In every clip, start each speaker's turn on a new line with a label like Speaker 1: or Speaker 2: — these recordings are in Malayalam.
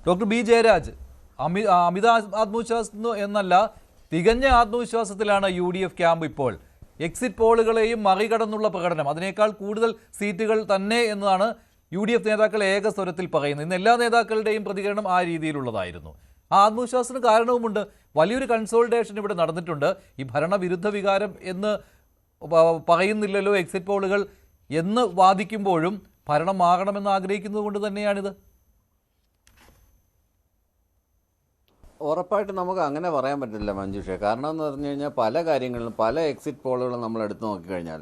Speaker 1: ഡോക്ടർ ബി ജയരാജ്, അമിത ആത്മവിശ്വാസം എന്നല്ല, തികഞ്ഞ ആത്മവിശ്വാസത്തിലാണ് UDF ക്യാമ്പ് ഇപ്പോൾ. എക്സിറ്റ് പോളുകളെയും മറികടന്നുള്ള പ്രകടനം, അതിനേക്കാൾ കൂടുതൽ സീറ്റുകൾ തന്നെ എന്നതാണ് UDF നേതാക്കൾ ഏക സ്വരത്തിൽ പറയുന്നത്. ഇന്ന് എല്ലാ നേതാക്കളുടെയും പ്രതികരണം ആ രീതിയിലുള്ളതായിരുന്നു. ആ ആത്മവിശ്വാസത്തിന് കാരണവുമുണ്ട്. വലിയൊരു കൺസോളിഡേഷൻ ഇവിടെ നടന്നിട്ടുണ്ട്. ഈ ഭരണവിരുദ്ധ വികാരം എന്ന് പറയുന്നില്ലല്ലോ എക്സിറ്റ് പോളുകൾ എന്ന് വാദിക്കുമ്പോഴും ഭരണം മാറണമെന്ന് ആഗ്രഹിക്കുന്നത് കൊണ്ട് തന്നെയാണിത്.
Speaker 2: ഉറപ്പായിട്ട് നമുക്ക് അങ്ങനെ പറയാൻ പറ്റില്ല മഞ്ജുഷ. കാരണം എന്ന് പറഞ്ഞു കഴിഞ്ഞാൽ പല കാര്യങ്ങളിലും പല എക്സിറ്റ് പോളുകളും നമ്മൾ എടുത്തു നോക്കിക്കഴിഞ്ഞാൽ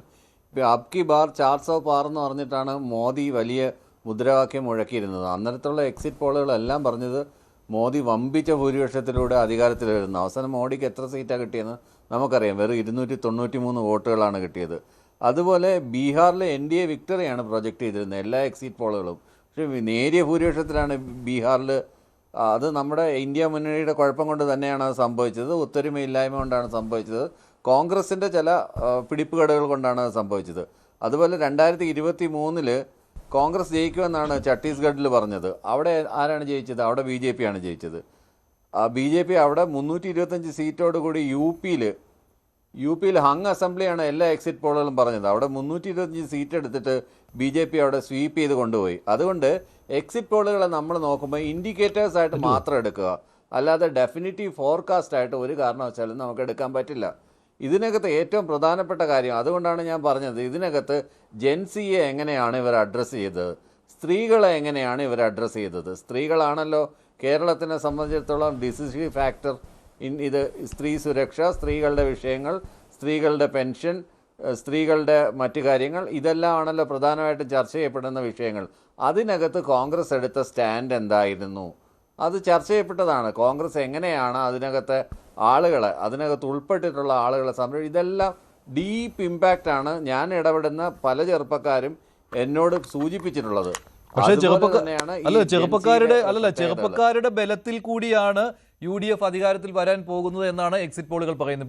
Speaker 2: ഇപ്പോൾ അബ്കി ബാർ 400 പാർ എന്ന് പറഞ്ഞിട്ടാണ് മോദി വലിയ മുദ്രാവാക്യം മുഴക്കിയിരുന്നത്. അന്നേരത്തുള്ള എക്സിറ്റ് പോളുകളെല്ലാം പറഞ്ഞത് മോദി വമ്പിച്ച ഭൂരിപക്ഷത്തിലൂടെ അധികാരത്തിൽ വരുന്നു. അവസാനം മോഡിക്ക് എത്ര സീറ്റാണ് കിട്ടിയെന്ന് നമുക്കറിയാം. വെറും 293 വോട്ടുകളാണ് കിട്ടിയത്. അതുപോലെ ബീഹാറിലെ NDA വിക്ടറിയാണ് പ്രൊജക്റ്റ് ചെയ്തിരുന്നത് എല്ലാ എക്സിറ്റ് പോളുകളും. പക്ഷേ നേരിയ ഭൂരിപക്ഷത്തിലാണ് ബീഹാറിൽ. അത് നമ്മുടെ ഇന്ത്യ മുന്നണിയുടെ കുഴപ്പം കൊണ്ട് തന്നെയാണ് അത് സംഭവിച്ചത്. ഒത്തൊരുമയില്ലായ്മ കൊണ്ടാണ് സംഭവിച്ചത്. കോൺഗ്രസിൻ്റെ ചില പിടിപ്പുകേടുകൾ കൊണ്ടാണ് അത് സംഭവിച്ചത്. അതുപോലെ 2023 കോൺഗ്രസ് ജയിക്കുമെന്നാണ് ഛത്തീസ്ഗഡിൽ പറഞ്ഞത്. അവിടെ ആരാണ് ജയിച്ചത്? അവിടെ BJP ആണ് ജയിച്ചത്. BJP അവിടെ 325 സീറ്റോടുകൂടി യു പിയിൽ ഹങ് അസംബ്ലിയാണ് എല്ലാ എക്സിറ്റ് പോളുകളും പറഞ്ഞത്. അവിടെ 325 സീറ്റ് എടുത്തിട്ട് BJP അവിടെ സ്വീപ്പ് ചെയ്ത് കൊണ്ടുപോയി. അതുകൊണ്ട് എക്സിറ്റ് പോളുകളെ നമ്മൾ നോക്കുമ്പോൾ ഇൻഡിക്കേറ്റേഴ്സായിട്ട് മാത്രം എടുക്കുക, അല്ലാതെ ഡെഫിനിറ്റീവ് ഫോർകാസ്റ്റായിട്ട് ഒരു കാരണവശാലും നമുക്ക് എടുക്കാൻ പറ്റില്ല. ഇതിനകത്ത് ഏറ്റവും പ്രധാനപ്പെട്ട കാര്യം, അതുകൊണ്ടാണ് ഞാൻ പറഞ്ഞത്, ഇതിനകത്ത് ജെൻസിയെ എങ്ങനെയാണ് ഇവർ അഡ്രസ്സ് ചെയ്തത്, സ്ത്രീകളെ എങ്ങനെയാണ് ഇവർ അഡ്രസ്സ് ചെയ്തത്. സ്ത്രീകളാണല്ലോ കേരളത്തിനെ സംബന്ധിച്ചിടത്തോളം ഡിസിസീവ് ഫാക്ടർ. ഇത് സ്ത്രീ സുരക്ഷ, സ്ത്രീകളുടെ വിഷയങ്ങൾ, സ്ത്രീകളുടെ പെൻഷൻ, സ്ത്രീകളുടെ മറ്റു കാര്യങ്ങൾ, ഇതെല്ലാം ആണല്ലോ പ്രധാനമായിട്ടും ചർച്ച ചെയ്യപ്പെടുന്ന വിഷയങ്ങൾ. അതിനകത്ത് കോൺഗ്രസ് എടുത്ത സ്റ്റാൻഡ് എന്തായിരുന്നു? അത് ചർച്ച ചെയ്യപ്പെട്ടതാണ്. കോൺഗ്രസ് എങ്ങനെയാണ് അതിനകത്തെ ആളുകളെ, അതിനകത്ത് ഉൾപ്പെട്ടിട്ടുള്ള ആളുകളെ ഇതെല്ലാം ഡീപ്പ് ഇമ്പാക്റ്റാണ് ഞാൻ ഇടപെടുന്ന പല ചെറുപ്പക്കാരും എന്നോട് സൂചിപ്പിച്ചിട്ടുള്ളത്.
Speaker 1: പക്ഷേ ചെറുപ്പക്കാരുടെ ബലത്തിൽ കൂടിയാണ് UDF അധികാരത്തിൽ വരാൻ പോകുന്നത് എന്നാണ് എക്സിറ്റ് പോളുകൾ പറയുന്നത്.